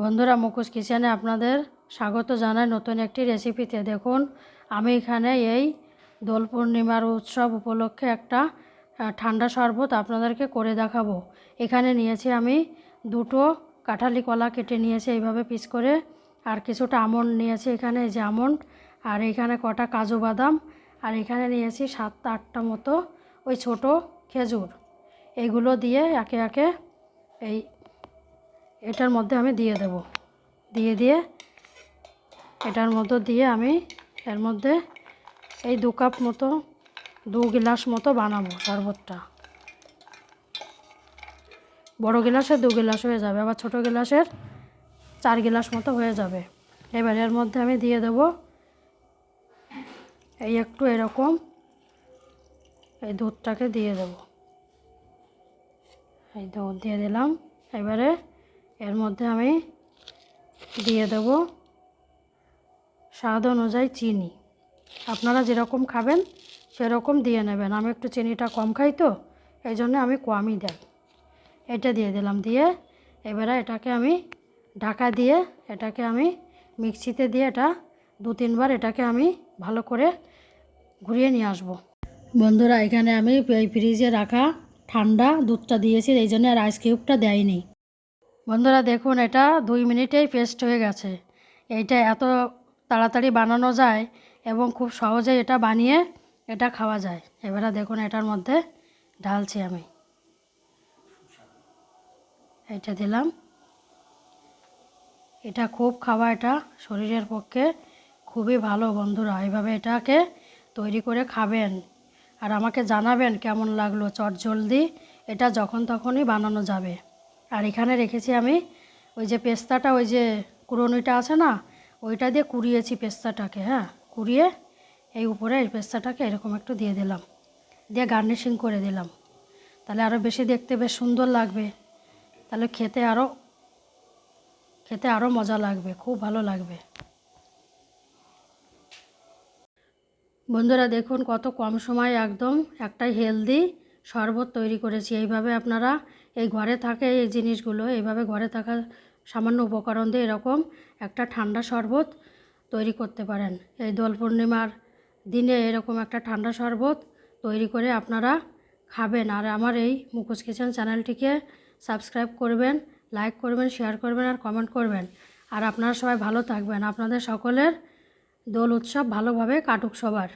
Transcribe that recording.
বন্ধুরা, মুখোশ কিচেনে আপনাদের স্বাগত জানাই নতুন একটি রেসিপিতে। দেখুন, আমি এখানে এই দোল পূর্ণিমার উৎসব উপলক্ষে একটা ঠান্ডা শরবত আপনাদেরকে করে দেখাবো। এখানে নিয়েছি আমি দুটো কাঁঠালি কলা কেটে নিয়েছি এইভাবে পিস করে, আর কিছুটা আমন্ড নিয়েছি এখানে, এই যে আমন্ড, আর এখানে কটা কাজু বাদাম, আর এখানে নিয়েছি 7-8টা মতো ওই ছোট খেজুর। এইগুলো দিয়ে একে একে এই এটার মধ্যে আমি দিয়ে দেব। দিয়ে এটার মধ্যে দিয়ে আমি এর মধ্যে এই 2 কাপ মতো 2 গ্লাস মতো বানাবো শরবতটা। বড় গ্লাসের 2 গ্লাস হয়ে যাবে, আবার ছোট গ্লাসের 4 গ্লাস মতো হয়ে যাবে। এবার এর মধ্যে আমি দিয়ে দেব এই একটু এরকম এই দুধটাকে দিয়ে দেব। এই দুধ দিয়ে দিলাম। এবারে এর মধ্যে আমি দিয়ে দেব স্বাদ অনুযায়ী চিনি। আপনারা যেরকম খাবেন সেরকম দিয়ে নেবেন। আমি একটু চিনিটা কম খাই তো, এই জন্য আমি কমই দেই। এটা দিয়ে দিলাম। দিয়ে এবারে এটাকে আমি ঢাকা দিয়ে এটাকে আমি মিক্সিতে দিয়ে এটা 2-3 বার এটাকে আমি ভালো করে ঘুরিয়ে নিয়ে আসব। বন্ধুরা, এখানে আমি এই ফ্রিজে রাখা ঠান্ডা দুধটা দিয়েছি, এই জন্য আর আইস কিউবটা দেয়নি। বন্ধুরা দেখুন, এটা 2 মিনিটেই পেস্ট হয়ে গেছে। এইটা এত তাড়াতাড়ি বানানো যায় এবং খুব সহজেই এটা বানিয়ে এটা খাওয়া যায়। এবারে দেখুন, এটার মধ্যে ঢালছি আমি। এটা দিলাম। এটা খুব খাওয়া, এটা শরীরের পক্ষে খুবই ভালো। বন্ধুরা, এইভাবে এটাকে তৈরি করে খাবেন আর আমাকে জানাবেন কেমন লাগলো। চটজলদি এটা যখন তখনই বানানো যাবে। আর এখানে রেখেছি আমি ওই যে পেস্তাটা, ওই যে কুড়োনিটা আছে না, ওইটা দিয়ে কুড়িয়েছি পেস্তাটাকে। হ্যাঁ, কুড়িয়ে এই উপরে এই পেস্তাটাকে এরকম একটু দিয়ে দিলাম, দিয়ে গার্নিশিং করে দিলাম। তাহলে আরও বেশি দেখতে বেশ সুন্দর লাগবে। তাহলে খেতে আরও মজা লাগবে, খুব ভালো লাগবে। বন্ধুরা দেখুন, কত কম সময়ে একদম একটাই হেলদি শরবত তৈরি করেছি। এইভাবে আপনারা এই ঘরে থাকে এই জিনিসগুলো, এইভাবে ঘরে থাকা সামান্য উপকরণ দিয়ে এরকম একটা ঠান্ডা শরবত তৈরি করতে পারেন। এই দোল পূর্ণিমার দিনে এরকম একটা ঠান্ডা শরবত তৈরি করে আপনারা খাবেন। আর আমার এই মুখোশ কিচেন চ্যানেলটিকে সাবস্ক্রাইব করবেন, লাইক করবেন, শেয়ার করবেন আর কমেন্ট করবেন। আর আপনারা সবাই ভালো থাকবেন। আপনাদের সকলের দোল উৎসব ভালোভাবে কাটুক সবার।